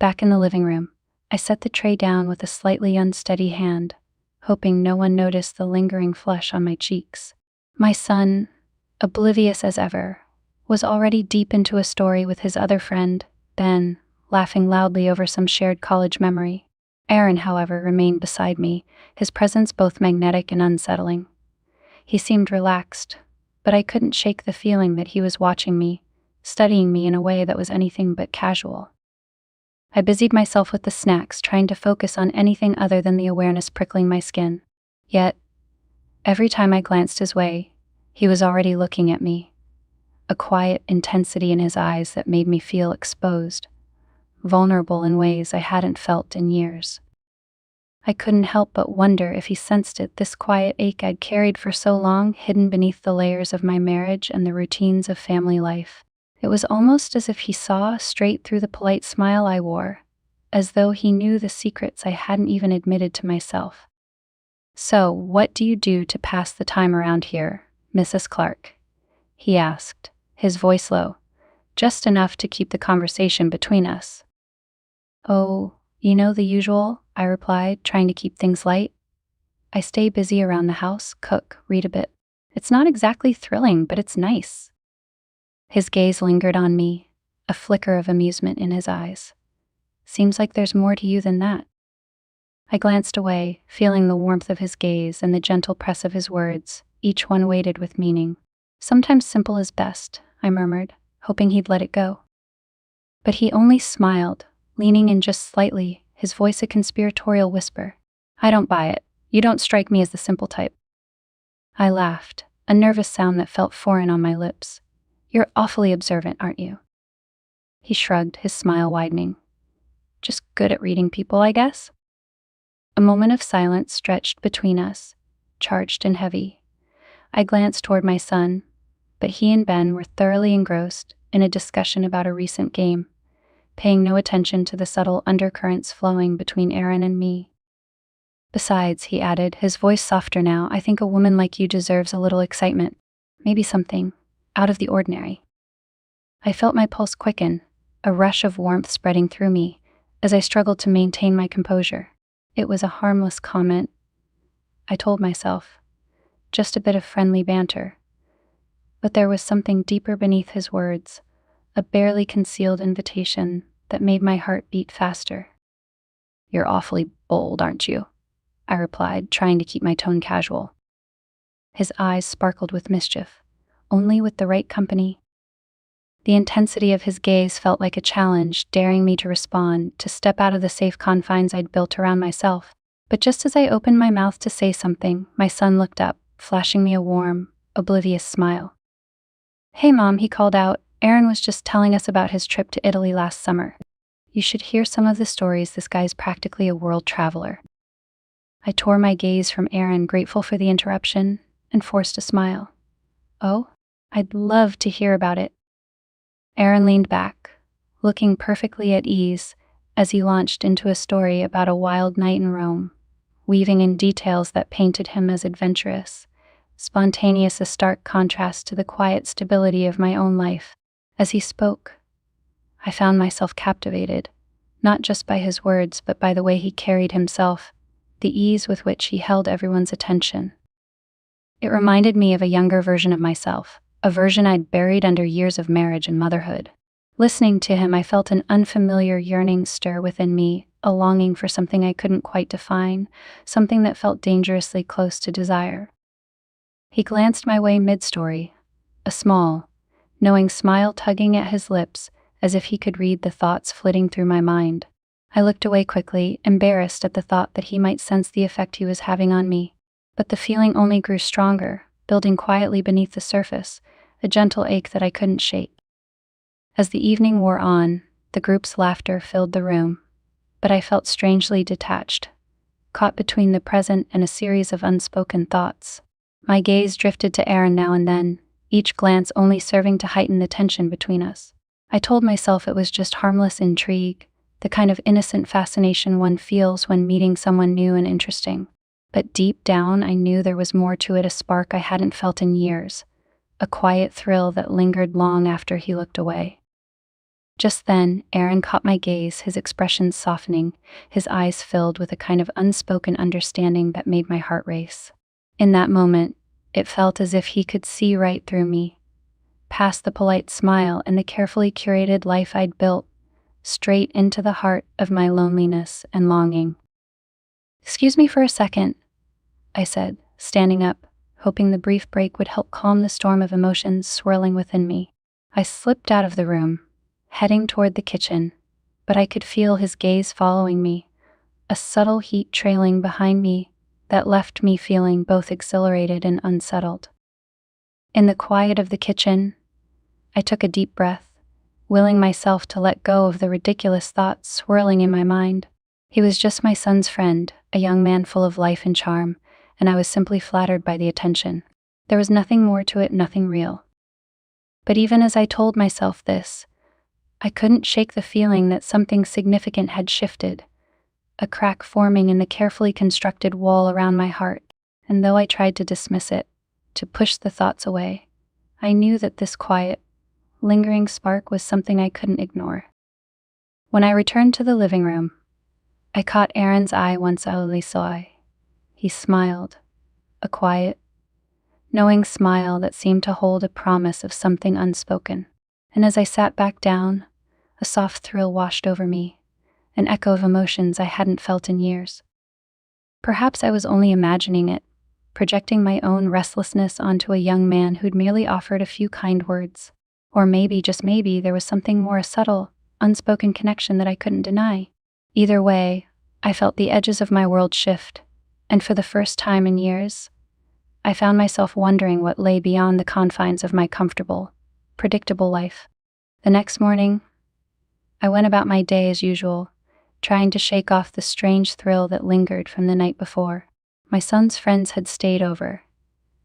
Back in the living room, I set the tray down with a slightly unsteady hand, hoping no one noticed the lingering flush on my cheeks. My son, oblivious as ever, was already deep into a story with his other friend, Ben, laughing loudly over some shared college memory. Aaron, however, remained beside me, his presence both magnetic and unsettling. He seemed relaxed, but I couldn't shake the feeling that he was watching me, studying me in a way that was anything but casual. I busied myself with the snacks, trying to focus on anything other than the awareness prickling my skin. Yet, every time I glanced his way, he was already looking at me, a quiet intensity in his eyes that made me feel exposed, vulnerable in ways I hadn't felt in years. I couldn't help but wonder if he sensed it, this quiet ache I'd carried for so long, hidden beneath the layers of my marriage and the routines of family life. It was almost as if he saw straight through the polite smile I wore, as though he knew the secrets I hadn't even admitted to myself. "So, what do you do to pass the time around here, Mrs. Clark?" he asked, his voice low, just enough to keep the conversation between us. "Oh, you know the usual," I replied, trying to keep things light. "I stay busy around the house, cook, read a bit. It's not exactly thrilling, but it's nice." His gaze lingered on me, a flicker of amusement in his eyes. "Seems like there's more to you than that." I glanced away, feeling the warmth of his gaze and the gentle press of his words, each one weighted with meaning. "Sometimes simple is best," I murmured, hoping he'd let it go. But he only smiled, leaning in just slightly, his voice a conspiratorial whisper. "I don't buy it. You don't strike me as the simple type." I laughed, a nervous sound that felt foreign on my lips. "You're awfully observant, aren't you?" He shrugged, his smile widening. "Just good at reading people, I guess." A moment of silence stretched between us, charged and heavy. I glanced toward my son, but he and Ben were thoroughly engrossed in a discussion about a recent game, paying no attention to the subtle undercurrents flowing between Aaron and me. "Besides," he added, his voice softer now, "I think a woman like you deserves a little excitement, maybe something out of the ordinary." I felt my pulse quicken, a rush of warmth spreading through me, as I struggled to maintain my composure. It was a harmless comment, I told myself, just a bit of friendly banter. But there was something deeper beneath his words, a barely concealed invitation that made my heart beat faster. "You're awfully bold, aren't you?" I replied, trying to keep my tone casual. His eyes sparkled with mischief. "Only with the right company." The intensity of his gaze felt like a challenge, daring me to respond, to step out of the safe confines I'd built around myself. But just as I opened my mouth to say something, my son looked up, flashing me a warm, oblivious smile. "Hey, Mom," he called out, "Aaron was just telling us about his trip to Italy last summer. You should hear some of the stories. This guy's practically a world traveler." I tore my gaze from Aaron, grateful for the interruption, and forced a smile. "Oh, I'd love to hear about it." Aaron leaned back, looking perfectly at ease, as he launched into a story about a wild night in Rome, weaving in details that painted him as adventurous, spontaneous, a stark contrast to the quiet stability of my own life. As he spoke, I found myself captivated, not just by his words but by the way he carried himself, the ease with which he held everyone's attention. It reminded me of a younger version of myself, a version I'd buried under years of marriage and motherhood. Listening to him, I felt an unfamiliar yearning stir within me, a longing for something I couldn't quite define, something that felt dangerously close to desire. He glanced my way mid-story, a small, knowing smile tugging at his lips, as if he could read the thoughts flitting through my mind. I looked away quickly, embarrassed at the thought that he might sense the effect he was having on me. But the feeling only grew stronger, building quietly beneath the surface, a gentle ache that I couldn't shake. As the evening wore on, the group's laughter filled the room, but I felt strangely detached, caught between the present and a series of unspoken thoughts. My gaze drifted to Aaron now and then, each glance only serving to heighten the tension between us. I told myself it was just harmless intrigue, the kind of innocent fascination one feels when meeting someone new and interesting. But deep down, I knew there was more to it, a spark I hadn't felt in years, a quiet thrill that lingered long after he looked away. Just then, Aaron caught my gaze, his expression softening, his eyes filled with a kind of unspoken understanding that made my heart race. In that moment, it felt as if he could see right through me, past the polite smile and the carefully curated life I'd built, straight into the heart of my loneliness and longing. "Excuse me for a second," I said, standing up, hoping the brief break would help calm the storm of emotions swirling within me. I slipped out of the room, heading toward the kitchen, but I could feel his gaze following me, a subtle heat trailing behind me that left me feeling both exhilarated and unsettled. In the quiet of the kitchen, I took a deep breath, willing myself to let go of the ridiculous thoughts swirling in my mind. He was just my son's friend, a young man full of life and charm, and I was simply flattered by the attention. There was nothing more to it, nothing real. But even as I told myself this, I couldn't shake the feeling that something significant had shifted, a crack forming in the carefully constructed wall around my heart, and though I tried to dismiss it, to push the thoughts away, I knew that this quiet, lingering spark was something I couldn't ignore. When I returned to the living room, I caught Aaron's eye once I saw. He smiled, a quiet, knowing smile that seemed to hold a promise of something unspoken. And as I sat back down, a soft thrill washed over me, an echo of emotions I hadn't felt in years. Perhaps I was only imagining it, projecting my own restlessness onto a young man who'd merely offered a few kind words. Or maybe, just maybe, there was something more, a subtle, unspoken connection that I couldn't deny. Either way, I felt the edges of my world shift, and for the first time in years, I found myself wondering what lay beyond the confines of my comfortable, predictable life. The next morning, I went about my day as usual, trying to shake off the strange thrill that lingered from the night before. My son's friends had stayed over,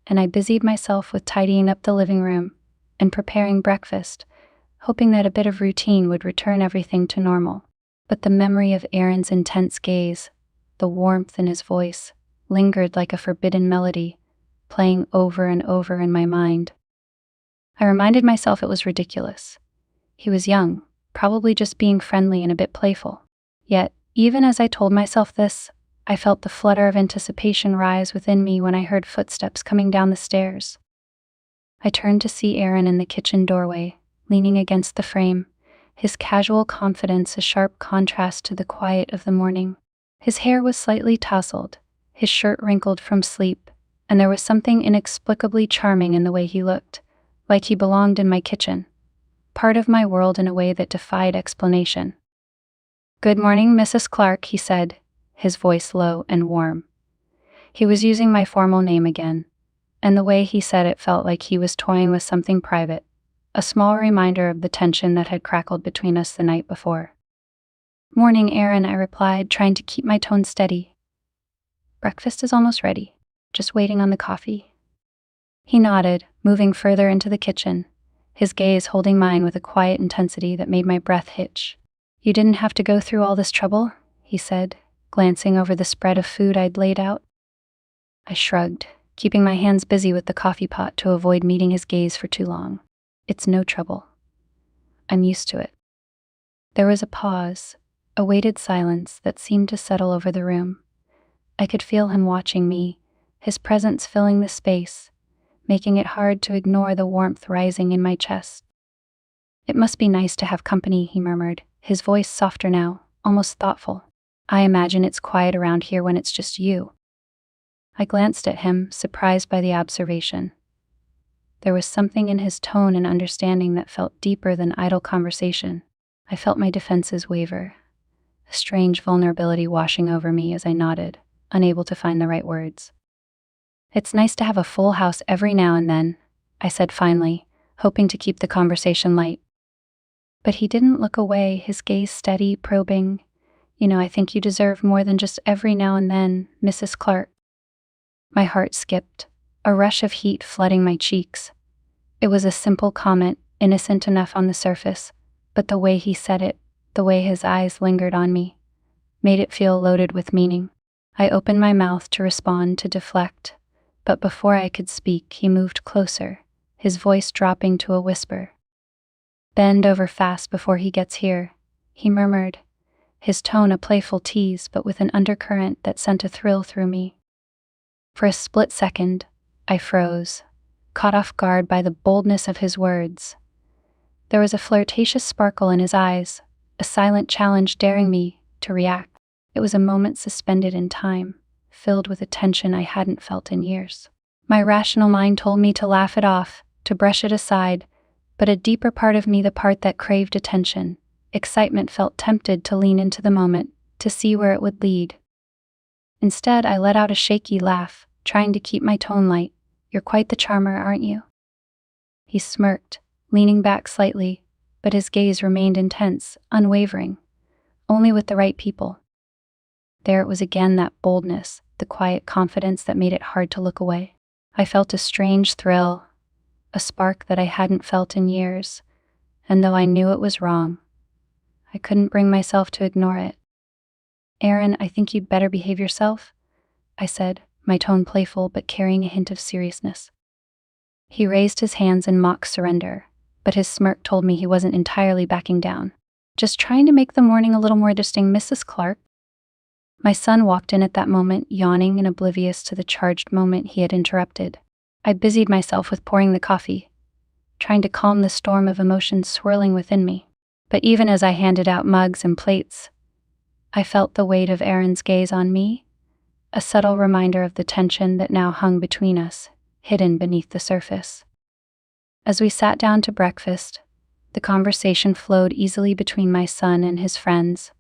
and I busied myself with tidying up the living room and preparing breakfast, hoping that a bit of routine would return everything to normal. But the memory of Aaron's intense gaze, the warmth in his voice, lingered like a forbidden melody, playing over and over in my mind. I reminded myself it was ridiculous. He was young, probably just being friendly and a bit playful. Yet, even as I told myself this, I felt the flutter of anticipation rise within me when I heard footsteps coming down the stairs. I turned to see Aaron in the kitchen doorway, leaning against the frame, his casual confidence a sharp contrast to the quiet of the morning. His hair was slightly tousled, his shirt wrinkled from sleep, and there was something inexplicably charming in the way he looked, like he belonged in my kitchen, part of my world in a way that defied explanation. "Good morning, Mrs. Clark," he said, his voice low and warm. He was using my formal name again, and the way he said it felt like he was toying with something private, a small reminder of the tension that had crackled between us the night before. "Morning, Aaron," I replied, trying to keep my tone steady. "Breakfast is almost ready, just waiting on the coffee." He nodded, moving further into the kitchen, his gaze holding mine with a quiet intensity that made my breath hitch. "You didn't have to go through all this trouble?" he said, glancing over the spread of food I'd laid out. I shrugged, keeping my hands busy with the coffee pot to avoid meeting his gaze for too long. "It's no trouble. I'm used to it." There was a pause, a weighted silence that seemed to settle over the room. I could feel him watching me, his presence filling the space, making it hard to ignore the warmth rising in my chest. "It must be nice to have company," he murmured, his voice softer now, almost thoughtful. "I imagine it's quiet around here when it's just you." I glanced at him, surprised by the observation. There was something in his tone and understanding that felt deeper than idle conversation. I felt my defenses waver, a strange vulnerability washing over me as I nodded, unable to find the right words. "It's nice to have a full house every now and then," I said finally, hoping to keep the conversation light. But he didn't look away, his gaze steady, probing. "I think you deserve more than just every now and then, Mrs. Clark." My heart skipped, a rush of heat flooding my cheeks. It was a simple comment, innocent enough on the surface, but the way he said it, the way his eyes lingered on me, made it feel loaded with meaning. I opened my mouth to respond, to deflect, but before I could speak, he moved closer, his voice dropping to a whisper. Bend over fast before he gets here, he murmured, his tone a playful tease but with an undercurrent that sent a thrill through me. For a split second, I froze, caught off guard by the boldness of his words. There was a flirtatious sparkle in his eyes, a silent challenge daring me to react. It was a moment suspended in time, filled with a tension I hadn't felt in years. My rational mind told me to laugh it off, to brush it aside, but a deeper part of me, the part that craved attention, excitement, felt tempted to lean into the moment, to see where it would lead. Instead, I let out a shaky laugh, trying to keep my tone light. "You're quite the charmer, aren't you?" He smirked, leaning back slightly, but his gaze remained intense, unwavering, only with the right people. There it was again, that boldness, the quiet confidence that made it hard to look away. I felt a strange thrill, a spark that I hadn't felt in years, and though I knew it was wrong, I couldn't bring myself to ignore it. "Aaron, I think you'd better behave yourself," I said, my tone playful but carrying a hint of seriousness. He raised his hands in mock surrender, but his smirk told me he wasn't entirely backing down. "Just trying to make the morning a little more interesting, Mrs. Clark." My son walked in at that moment, yawning and oblivious to the charged moment he had interrupted. I busied myself with pouring the coffee, trying to calm the storm of emotions swirling within me. But even as I handed out mugs and plates, I felt the weight of Aaron's gaze on me, a subtle reminder of the tension that now hung between us, hidden beneath the surface. As we sat down to breakfast, the conversation flowed easily between my son and his friends,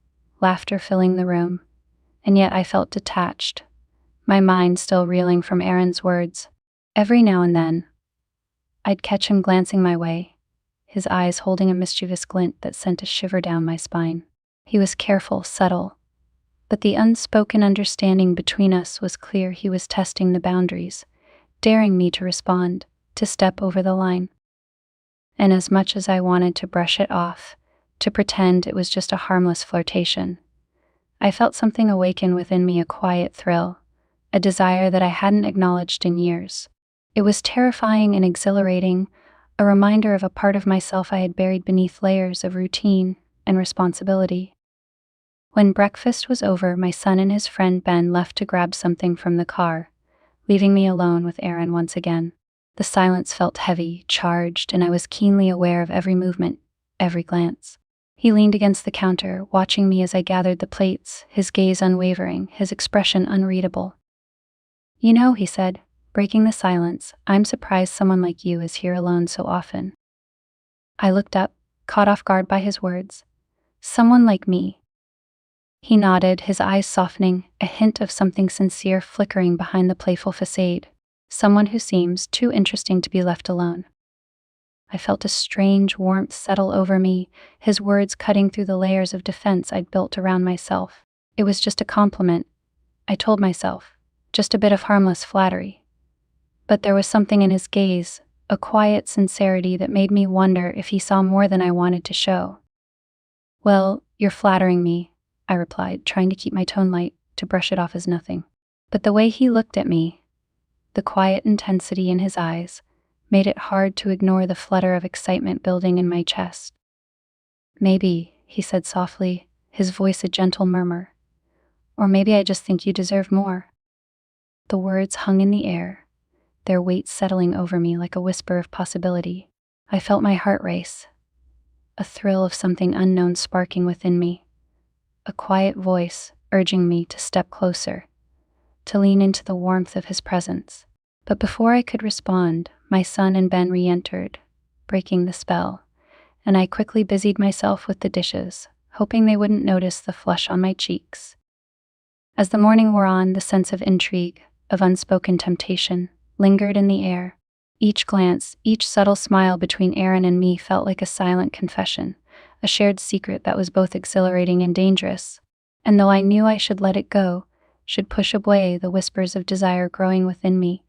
laughter filling the room, and yet I felt detached, my mind still reeling from Aaron's words. Every now and then, I'd catch him glancing my way, his eyes holding a mischievous glint that sent a shiver down my spine. He was careful, subtle, but the unspoken understanding between us was clear. He was testing the boundaries, daring me to respond, to step over the line. And as much as I wanted to brush it off, to pretend it was just a harmless flirtation, I felt something awaken within me, a quiet thrill, a desire that I hadn't acknowledged in years. It was terrifying and exhilarating, a reminder of a part of myself I had buried beneath layers of routine and responsibility. When breakfast was over, my son and his friend Ben left to grab something from the car, leaving me alone with Aaron once again. The silence felt heavy, charged, and I was keenly aware of every movement, every glance. He leaned against the counter, watching me as I gathered the plates, his gaze unwavering, his expression unreadable. "You know," he said, breaking the silence, "I'm surprised someone like you is here alone so often." I looked up, caught off guard by his words. "Someone like me?" He nodded, his eyes softening, a hint of something sincere flickering behind the playful facade. "Someone who seems too interesting to be left alone." I felt a strange warmth settle over me, his words cutting through the layers of defense I'd built around myself. It was just a compliment, I told myself, just a bit of harmless flattery. But there was something in his gaze, a quiet sincerity that made me wonder if he saw more than I wanted to show. "Well, you're flattering me," I replied, trying to keep my tone light, to brush it off as nothing. But the way he looked at me, the quiet intensity in his eyes, made it hard to ignore the flutter of excitement building in my chest. "Maybe," he said softly, his voice a gentle murmur. "Or maybe I just think you deserve more." The words hung in the air, their weight settling over me like a whisper of possibility. I felt my heart race, a thrill of something unknown sparking within me, a quiet voice urging me to step closer, to lean into the warmth of his presence. But before I could respond, my son and Ben re-entered, breaking the spell, and I quickly busied myself with the dishes, hoping they wouldn't notice the flush on my cheeks. As the morning wore on, the sense of intrigue, of unspoken temptation, lingered in the air. Each glance, each subtle smile between Aaron and me felt like a silent confession, a shared secret that was both exhilarating and dangerous. And though I knew I should let it go, should push away the whispers of desire growing within me,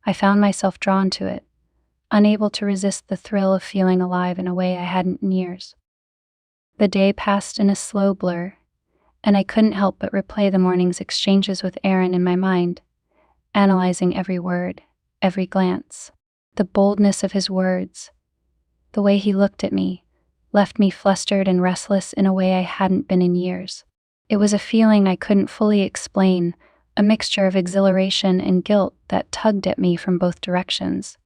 I found myself drawn to it, unable to resist the thrill of feeling alive in a way I hadn't in years. The day passed in a slow blur, and I couldn't help but replay the morning's exchanges with Aaron in my mind, analyzing every word, every glance. The boldness of his words, the way he looked at me, left me flustered and restless in a way I hadn't been in years. It was a feeling I couldn't fully explain, a mixture of exhilaration and guilt that tugged at me from both directions.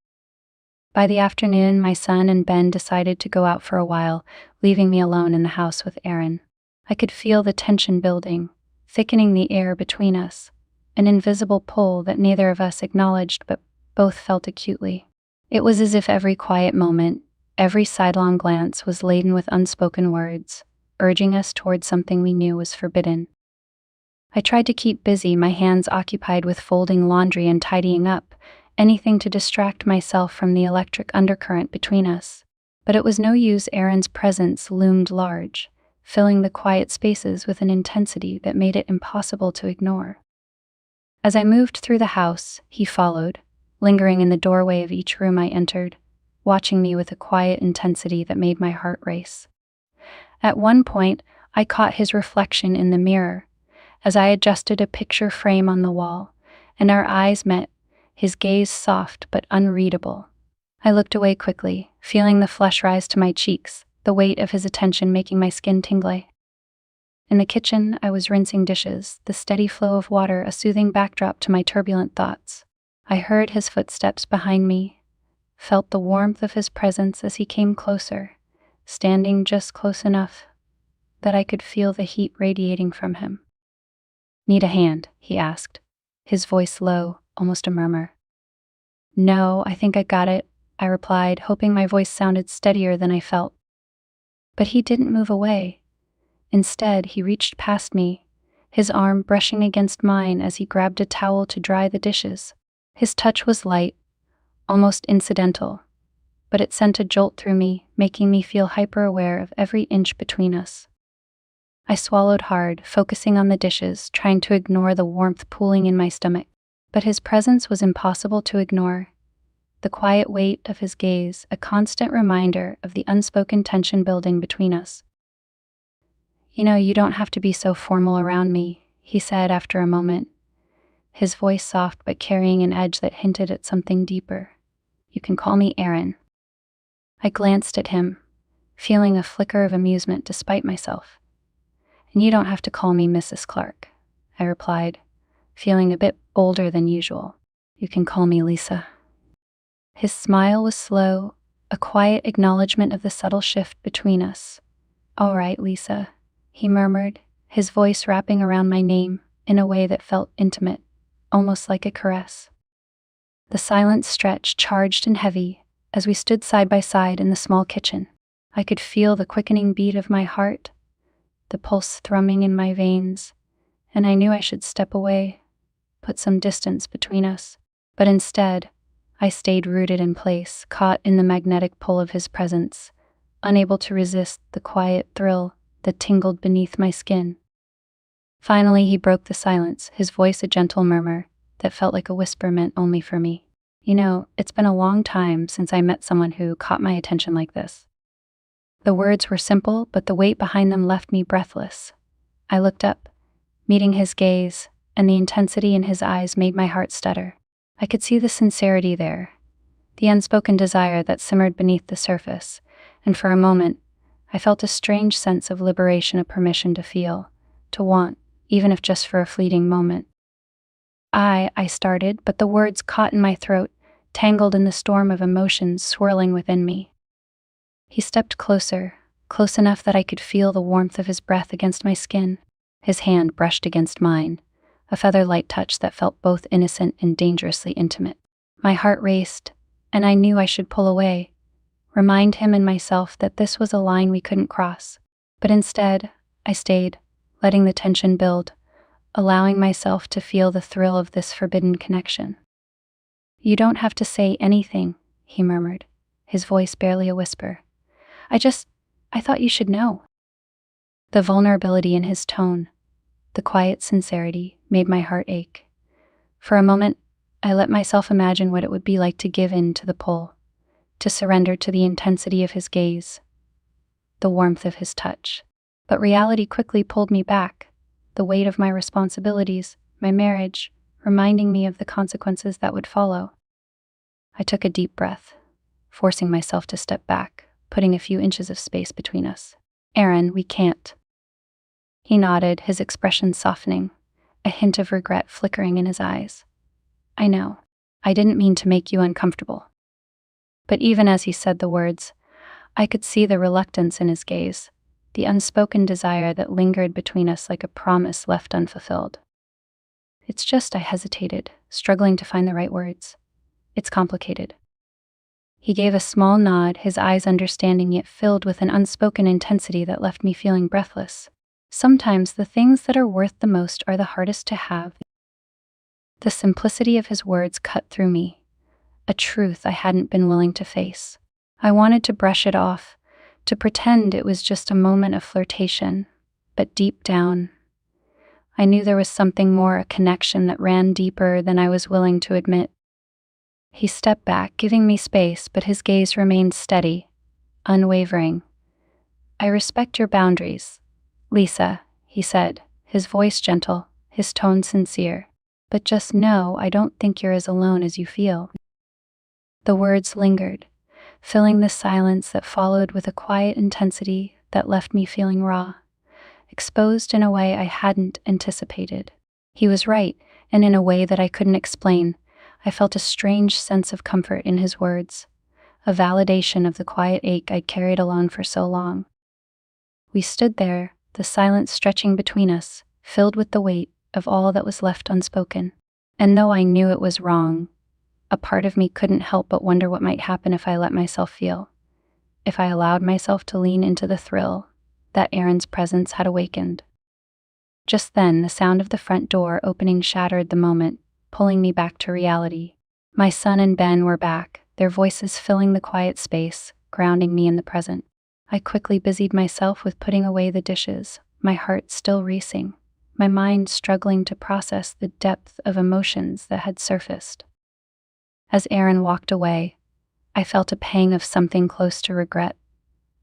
By the afternoon, my son and Ben decided to go out for a while, leaving me alone in the house with Aaron. I could feel the tension building, thickening the air between us, an invisible pull that neither of us acknowledged but both felt acutely. It was as if every quiet moment, every sidelong glance was laden with unspoken words, urging us toward something we knew was forbidden. I tried to keep busy, my hands occupied with folding laundry and tidying up, anything to distract myself from the electric undercurrent between us. But it was no use. Aaron's presence loomed large, filling the quiet spaces with an intensity that made it impossible to ignore. As I moved through the house, he followed, lingering in the doorway of each room I entered, watching me with a quiet intensity that made my heart race. At one point, I caught his reflection in the mirror, as I adjusted a picture frame on the wall, and our eyes met, his gaze soft but unreadable. I looked away quickly, feeling the flush rise to my cheeks, the weight of his attention making my skin tingle. In the kitchen, I was rinsing dishes, the steady flow of water a soothing backdrop to my turbulent thoughts. I heard his footsteps behind me, felt the warmth of his presence as he came closer, standing just close enough that I could feel the heat radiating from him. "Need a hand?" he asked, his voice low, almost a murmur. "No, I think I got it," I replied, hoping my voice sounded steadier than I felt. But he didn't move away. Instead, he reached past me, his arm brushing against mine as he grabbed a towel to dry the dishes. His touch was light, almost incidental, but it sent a jolt through me, making me feel hyper-aware of every inch between us. I swallowed hard, focusing on the dishes, trying to ignore the warmth pooling in my stomach. But his presence was impossible to ignore. The quiet weight of his gaze, a constant reminder of the unspoken tension building between us. You don't have to be so formal around me," he said after a moment, his voice soft but carrying an edge that hinted at something deeper. "You can call me Aaron." I glanced at him, feeling a flicker of amusement despite myself. "And you don't have to call me Mrs. Clark," I replied, feeling a bit bolder than usual. "You can call me Lisa." His smile was slow, a quiet acknowledgement of the subtle shift between us. "All right, Lisa," he murmured, his voice wrapping around my name in a way that felt intimate, almost like a caress. The silence stretched, charged and heavy, as we stood side by side in the small kitchen. I could feel the quickening beat of my heart, the pulse thrumming in my veins, and I knew I should step away, put some distance between us. But instead, I stayed rooted in place, caught in the magnetic pull of his presence, unable to resist the quiet thrill that tingled beneath my skin. Finally, he broke the silence, his voice a gentle murmur that felt like a whisper meant only for me. It's been a long time since I met someone who caught my attention like this." The words were simple, but the weight behind them left me breathless. I looked up, meeting his gaze, and the intensity in his eyes made my heart stutter. I could see the sincerity there, the unspoken desire that simmered beneath the surface, and for a moment, I felt a strange sense of liberation, a permission to feel, to want, even if just for a fleeting moment. I started, but the words caught in my throat, tangled in the storm of emotions swirling within me. He stepped closer, close enough that I could feel the warmth of his breath against my skin. His hand brushed against mine, a feather-light touch that felt both innocent and dangerously intimate. My heart raced, and I knew I should pull away, remind him and myself that this was a line we couldn't cross. But instead, I stayed, letting the tension build, allowing myself to feel the thrill of this forbidden connection. "You don't have to say anything," he murmured, his voice barely a whisper. I thought you should know." The vulnerability in his tone, the quiet sincerity, made my heart ache. For a moment, I let myself imagine what it would be like to give in to the pull, to surrender to the intensity of his gaze, the warmth of his touch. But reality quickly pulled me back, the weight of my responsibilities, my marriage, reminding me of the consequences that would follow. I took a deep breath, forcing myself to step back, putting a few inches of space between us. Aaron, we can't. He nodded, his expression softening, a hint of regret flickering in his eyes. I know. I didn't mean to make you uncomfortable. But even as he said the words, I could see the reluctance in his gaze, the unspoken desire that lingered between us like a promise left unfulfilled. It's just I hesitated, struggling to find the right words. It's complicated. He gave a small nod, his eyes understanding yet filled with an unspoken intensity that left me feeling breathless. Sometimes the things that are worth the most are the hardest to have. The simplicity of his words cut through me, a truth I hadn't been willing to face. I wanted to brush it off, to pretend it was just a moment of flirtation, but deep down, I knew there was something more, a connection that ran deeper than I was willing to admit. He stepped back, giving me space, but his gaze remained steady, unwavering. I respect your boundaries, Lisa, he said, his voice gentle, his tone sincere. But just know I don't think you're as alone as you feel. The words lingered, filling the silence that followed with a quiet intensity that left me feeling raw, exposed in a way I hadn't anticipated. He was right, and in a way that I couldn't explain. I felt a strange sense of comfort in his words, a validation of the quiet ache I'd carried along for so long. We stood there, the silence stretching between us, filled with the weight of all that was left unspoken. And though I knew it was wrong, a part of me couldn't help but wonder what might happen if I let myself feel, if I allowed myself to lean into the thrill that Aaron's presence had awakened. Just then, the sound of the front door opening shattered the moment, pulling me back to reality. My son and Ben were back, their voices filling the quiet space, grounding me in the present. I quickly busied myself with putting away the dishes, my heart still racing, my mind struggling to process the depth of emotions that had surfaced. As Aaron walked away, I felt a pang of something close to regret,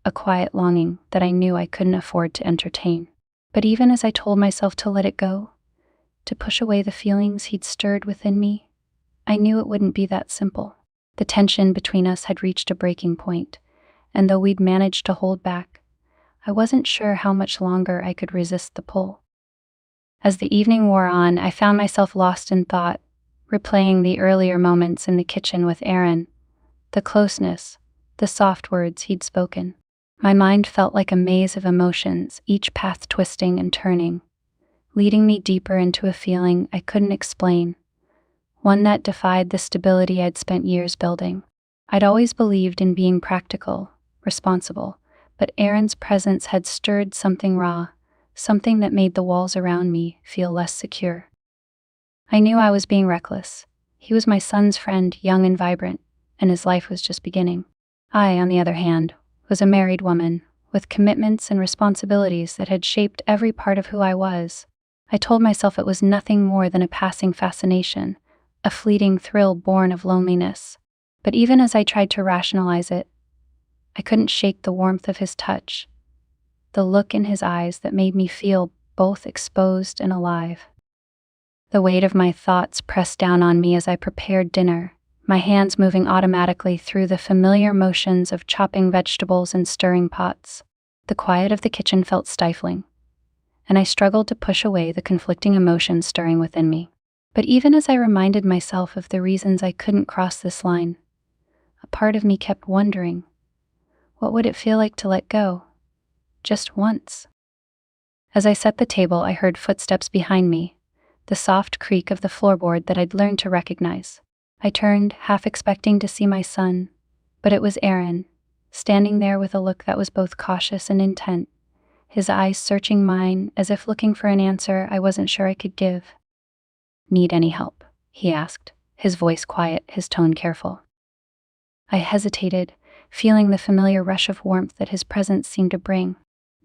a quiet longing that I knew I couldn't afford to entertain. But even as I told myself to let it go, to push away the feelings he'd stirred within me, I knew it wouldn't be that simple. The tension between us had reached a breaking point, and though we'd managed to hold back, I wasn't sure how much longer I could resist the pull. As the evening wore on, I found myself lost in thought, replaying the earlier moments in the kitchen with Aaron, the closeness, the soft words he'd spoken. My mind felt like a maze of emotions, each path twisting and turning, leading me deeper into a feeling I couldn't explain, one that defied the stability I'd spent years building. I'd always believed in being practical, responsible, but Aaron's presence had stirred something raw, something that made the walls around me feel less secure. I knew I was being reckless. He was my son's friend, young and vibrant, and his life was just beginning. I, on the other hand, was a married woman, with commitments and responsibilities that had shaped every part of who I was. I told myself it was nothing more than a passing fascination, a fleeting thrill born of loneliness. But even as I tried to rationalize it, I couldn't shake the warmth of his touch, the look in his eyes that made me feel both exposed and alive. The weight of my thoughts pressed down on me as I prepared dinner, my hands moving automatically through the familiar motions of chopping vegetables and stirring pots. The quiet of the kitchen felt stifling, and I struggled to push away the conflicting emotions stirring within me. But even as I reminded myself of the reasons I couldn't cross this line, a part of me kept wondering, what would it feel like to let go? Just once. As I set the table, I heard footsteps behind me, the soft creak of the floorboard that I'd learned to recognize. I turned, half expecting to see my son, but it was Aaron, standing there with a look that was both cautious and intent, his eyes searching mine as if looking for an answer I wasn't sure I could give. "Need any help?" he asked, his voice quiet, his tone careful. I hesitated, feeling the familiar rush of warmth that his presence seemed to bring.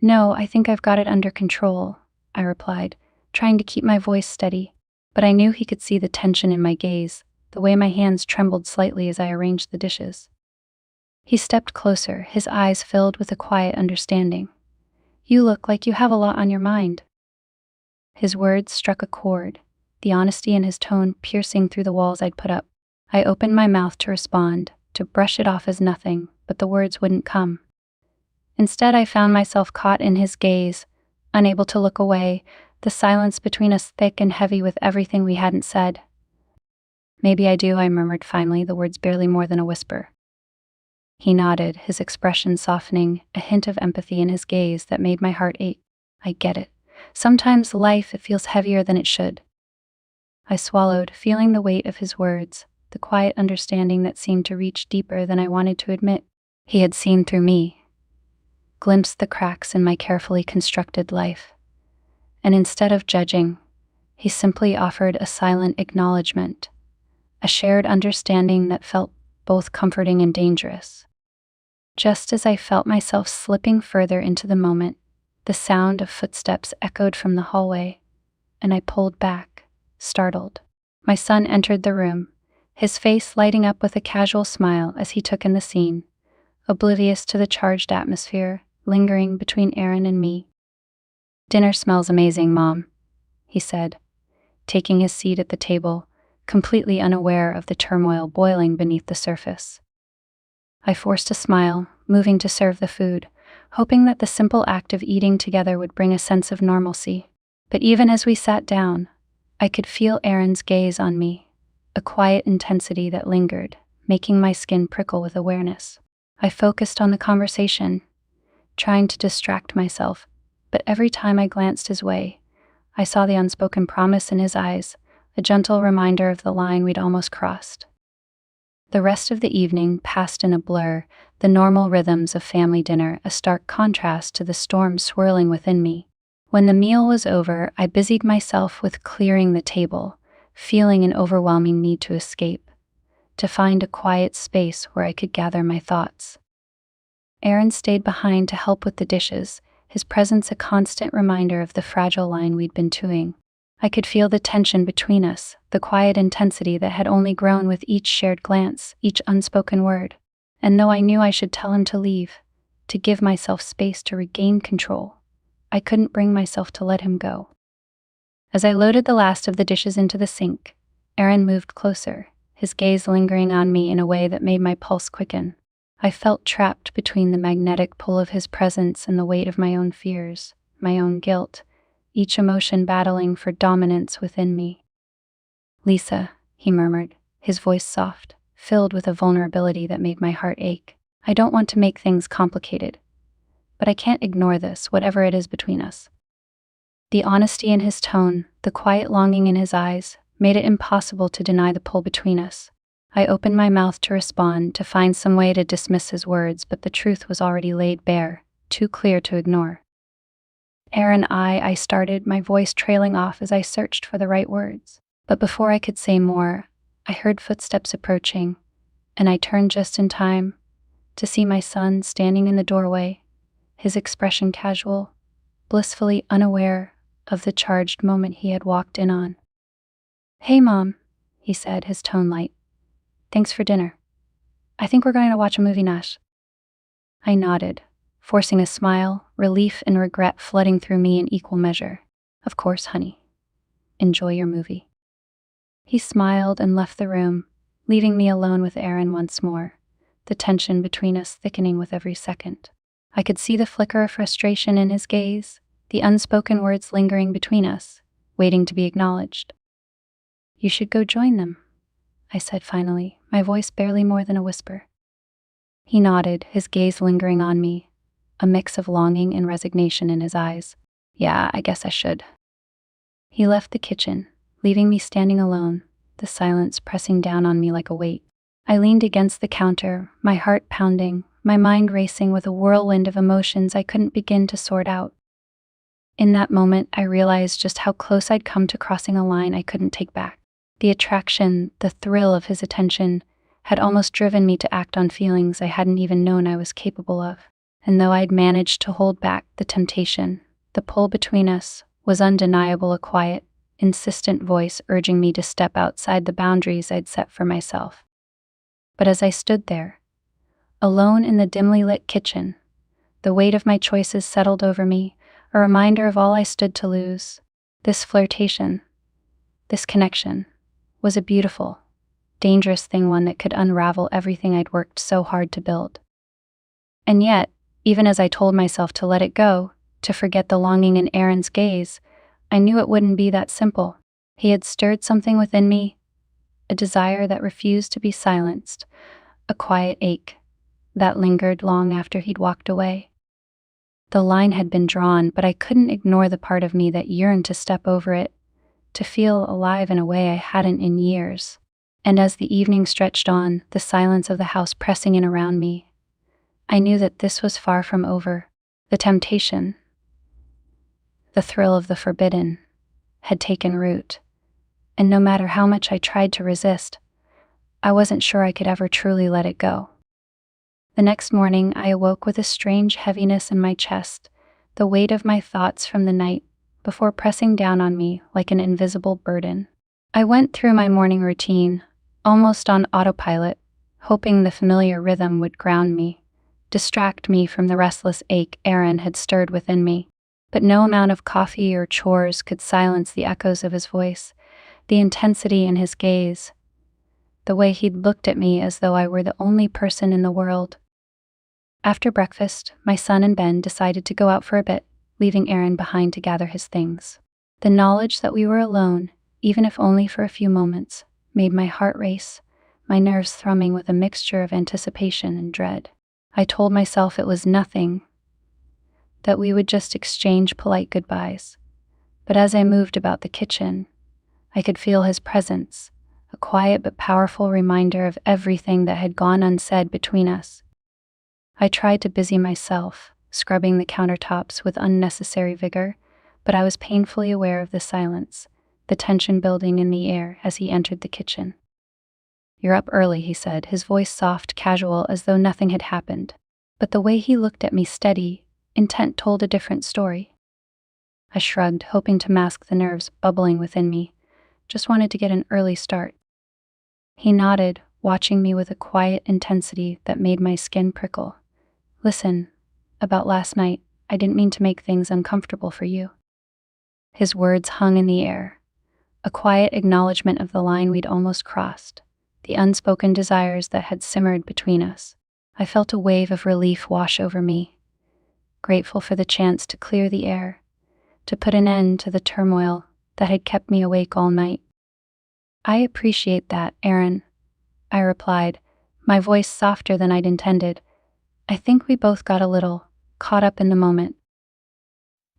"No, I think I've got it under control," I replied, trying to keep my voice steady, but I knew he could see the tension in my gaze, the way my hands trembled slightly as I arranged the dishes. He stepped closer, his eyes filled with a quiet understanding. "You look like you have a lot on your mind." His words struck a chord, the honesty in his tone piercing through the walls I'd put up. I opened my mouth to respond, to brush it off as nothing, but the words wouldn't come. Instead, I found myself caught in his gaze, unable to look away, the silence between us thick and heavy with everything we hadn't said. "Maybe I do," I murmured finally, the words barely more than a whisper. He nodded, his expression softening, a hint of empathy in his gaze that made my heart ache. "I get it. Sometimes life, it feels heavier than it should." I swallowed, feeling the weight of his words, the quiet understanding that seemed to reach deeper than I wanted to admit. He had seen through me, glimpsed the cracks in my carefully constructed life. And instead of judging, he simply offered a silent acknowledgement, a shared understanding that felt both comforting and dangerous. Just as I felt myself slipping further into the moment, the sound of footsteps echoed from the hallway, and I pulled back, startled. My son entered the room, his face lighting up with a casual smile as he took in the scene, oblivious to the charged atmosphere lingering between Aaron and me. "Dinner smells amazing, Mom," he said, taking his seat at the table, completely unaware of the turmoil boiling beneath the surface. I forced a smile, moving to serve the food, hoping that the simple act of eating together would bring a sense of normalcy. But even as we sat down, I could feel Aaron's gaze on me, a quiet intensity that lingered, making my skin prickle with awareness. I focused on the conversation, trying to distract myself, but every time I glanced his way, I saw the unspoken promise in his eyes, a gentle reminder of the line we'd almost crossed. The rest of the evening passed in a blur, the normal rhythms of family dinner a stark contrast to the storm swirling within me. When the meal was over, I busied myself with clearing the table, feeling an overwhelming need to escape, to find a quiet space where I could gather my thoughts. Aaron stayed behind to help with the dishes, his presence a constant reminder of the fragile line we'd been toeing. I could feel the tension between us, the quiet intensity that had only grown with each shared glance, each unspoken word. And though I knew I should tell him to leave, to give myself space to regain control, I couldn't bring myself to let him go. As I loaded the last of the dishes into the sink, Aaron moved closer, his gaze lingering on me in a way that made my pulse quicken. I felt trapped between the magnetic pull of his presence and the weight of my own fears, my own guilt, each emotion battling for dominance within me. "Lisa," he murmured, his voice soft, filled with a vulnerability that made my heart ache. "I don't want to make things complicated, but I can't ignore this, whatever it is between us." The honesty in his tone, the quiet longing in his eyes, made it impossible to deny the pull between us. I opened my mouth to respond, to find some way to dismiss his words, but the truth was already laid bare, too clear to ignore. "Aaron, I started, my voice trailing off as I searched for the right words. But before I could say more, I heard footsteps approaching, and I turned just in time to see my son standing in the doorway, his expression casual, blissfully unaware of the charged moment he had walked in on. "Hey, Mom," he said, his tone light. "Thanks for dinner. I think we're going to watch a movie now." I nodded, forcing a smile, relief and regret flooding through me in equal measure. "Of course, honey. Enjoy your movie." He smiled and left the room, leaving me alone with Aaron once more, the tension between us thickening with every second. I could see the flicker of frustration in his gaze, the unspoken words lingering between us, waiting to be acknowledged. "You should go join them," I said finally, my voice barely more than a whisper. He nodded, his gaze lingering on me, a mix of longing and resignation in his eyes. "Yeah, I guess I should." He left the kitchen, leaving me standing alone, the silence pressing down on me like a weight. I leaned against the counter, my heart pounding, my mind racing with a whirlwind of emotions I couldn't begin to sort out. In that moment, I realized just how close I'd come to crossing a line I couldn't take back. The attraction, the thrill of his attention, had almost driven me to act on feelings I hadn't even known I was capable of. And though I'd managed to hold back the temptation, the pull between us was undeniable, a quiet, insistent voice urging me to step outside the boundaries I'd set for myself. But as I stood there, alone in the dimly lit kitchen, the weight of my choices settled over me, a reminder of all I stood to lose. This flirtation, this connection, was a beautiful, dangerous thing, one that could unravel everything I'd worked so hard to build. And yet, Even as I told myself to let it go, to forget the longing in Aaron's gaze, I knew it wouldn't be that simple. He had stirred something within me, a desire that refused to be silenced, a quiet ache that lingered long after he'd walked away. The line had been drawn, but I couldn't ignore the part of me that yearned to step over it, to feel alive in a way I hadn't in years. And as the evening stretched on, the silence of the house pressing in around me, I knew that this was far from over. The temptation, the thrill of the forbidden, had taken root, and no matter how much I tried to resist, I wasn't sure I could ever truly let it go. The next morning, I awoke with a strange heaviness in my chest, the weight of my thoughts from the night before pressing down on me like an invisible burden. I went through my morning routine, almost on autopilot, hoping the familiar rhythm would ground me, distract me from the restless ache Aaron had stirred within me. But no amount of coffee or chores could silence the echoes of his voice, the intensity in his gaze, the way he'd looked at me as though I were the only person in the world. After breakfast, my son and Ben decided to go out for a bit, leaving Aaron behind to gather his things. The knowledge that we were alone, even if only for a few moments, made my heart race, my nerves thrumming with a mixture of anticipation and dread. I told myself it was nothing, that we would just exchange polite goodbyes. But as I moved about the kitchen, I could feel his presence, a quiet but powerful reminder of everything that had gone unsaid between us. I tried to busy myself, scrubbing the countertops with unnecessary vigor, but I was painfully aware of the silence, the tension building in the air as he entered the kitchen. "You're up early," he said, his voice soft, casual, as though nothing had happened. But the way he looked at me, steady, intent, told a different story. I shrugged, hoping to mask the nerves bubbling within me. Just wanted to get an early start. He nodded, watching me with a quiet intensity that made my skin prickle. "Listen, about last night, I didn't mean to make things uncomfortable for you." His words hung in the air, a quiet acknowledgement of the line we'd almost crossed, the unspoken desires that had simmered between us. I felt a wave of relief wash over me, grateful for the chance to clear the air, to put an end to the turmoil that had kept me awake all night. "I appreciate that, Aaron," I replied, my voice softer than I'd intended. "I think we both got a little caught up in the moment."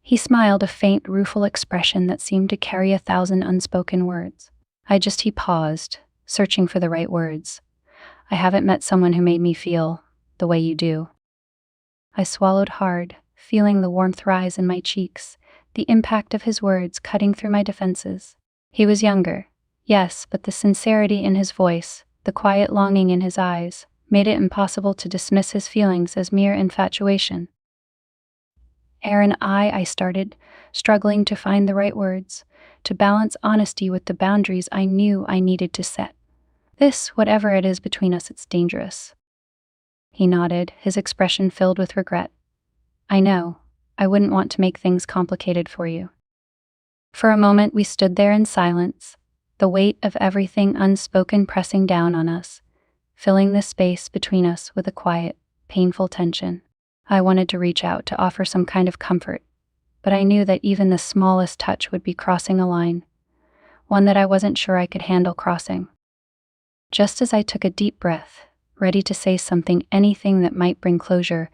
He smiled, a faint, rueful expression that seemed to carry 1,000 unspoken words. He paused, searching for the right words. "I haven't met someone who made me feel the way you do." I swallowed hard, feeling the warmth rise in my cheeks, the impact of his words cutting through my defenses. He was younger, yes, but the sincerity in his voice, the quiet longing in his eyes, made it impossible to dismiss his feelings as mere infatuation. "Aaron, I started, struggling to find the right words, to balance honesty with the boundaries I knew I needed to set. This, whatever it is between us, it's dangerous." He nodded, his expression filled with regret. "I know. I wouldn't want to make things complicated for you." For a moment we stood there in silence, the weight of everything unspoken pressing down on us, filling the space between us with a quiet, painful tension. I wanted to reach out to offer some kind of comfort, but I knew that even the smallest touch would be crossing a line, one that I wasn't sure I could handle crossing. Just as I took a deep breath, ready to say something, anything that might bring closure,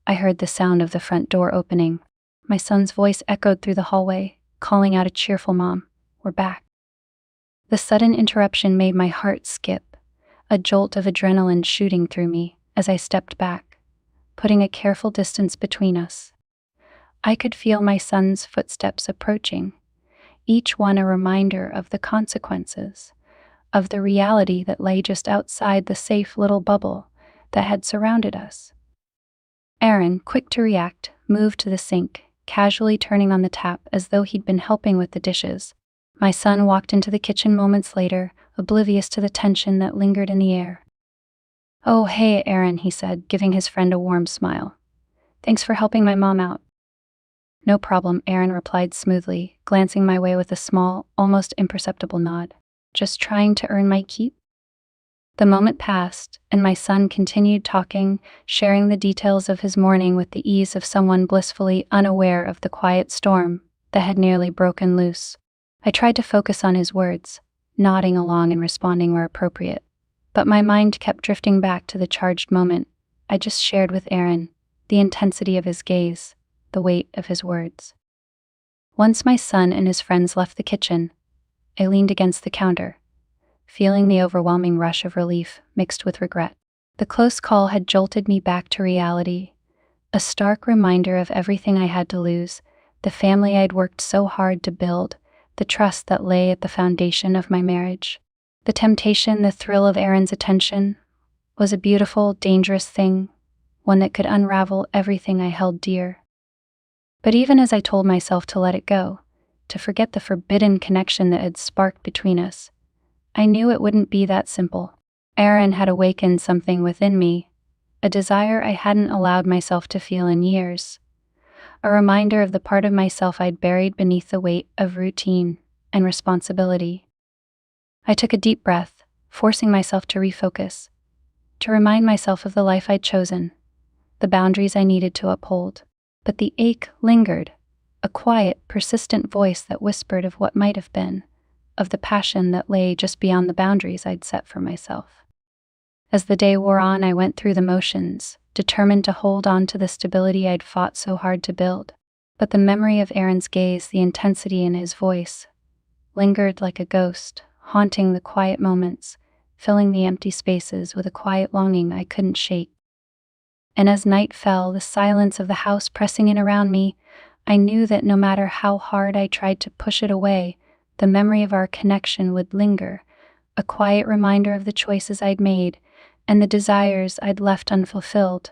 I heard the sound of the front door opening. My son's voice echoed through the hallway, calling out a cheerful, "Mom, we're back." The sudden interruption made my heart skip, a jolt of adrenaline shooting through me as I stepped back, putting a careful distance between us. I could feel my son's footsteps approaching, each one a reminder of the consequences, of the reality that lay just outside the safe little bubble that had surrounded us. Aaron, quick to react, moved to the sink, casually turning on the tap as though he'd been helping with the dishes. My son walked into the kitchen moments later, oblivious to the tension that lingered in the air. "Oh, hey, Aaron," he said, giving his friend a warm smile. "Thanks for helping my mom out." "No problem," Aaron replied smoothly, glancing my way with a small, almost imperceptible nod. "Just trying to earn my keep?" The moment passed, and my son continued talking, sharing the details of his morning with the ease of someone blissfully unaware of the quiet storm that had nearly broken loose. I tried to focus on his words, nodding along and responding where appropriate, but my mind kept drifting back to the charged moment I just shared with Aaron, the intensity of his gaze, the weight of his words. Once my son and his friends left the kitchen, I leaned against the counter, feeling the overwhelming rush of relief mixed with regret. The close call had jolted me back to reality, a stark reminder of everything I had to lose, the family I'd worked so hard to build, the trust that lay at the foundation of my marriage. The temptation, the thrill of Aaron's attention, was a beautiful, dangerous thing, one that could unravel everything I held dear. But even as I told myself to let it go, to forget the forbidden connection that had sparked between us, I knew it wouldn't be that simple. Aaron had awakened something within me, a desire I hadn't allowed myself to feel in years, a reminder of the part of myself I'd buried beneath the weight of routine and responsibility. I took a deep breath, forcing myself to refocus, to remind myself of the life I'd chosen, the boundaries I needed to uphold. But the ache lingered, a quiet, persistent voice that whispered of what might have been, of the passion that lay just beyond the boundaries I'd set for myself. As the day wore on, I went through the motions, determined to hold on to the stability I'd fought so hard to build. But the memory of Aaron's gaze, the intensity in his voice, lingered like a ghost, haunting the quiet moments, filling the empty spaces with a quiet longing I couldn't shake. And as night fell, the silence of the house pressing in around me, I knew that no matter how hard I tried to push it away, the memory of our connection would linger, a quiet reminder of the choices I'd made and the desires I'd left unfulfilled.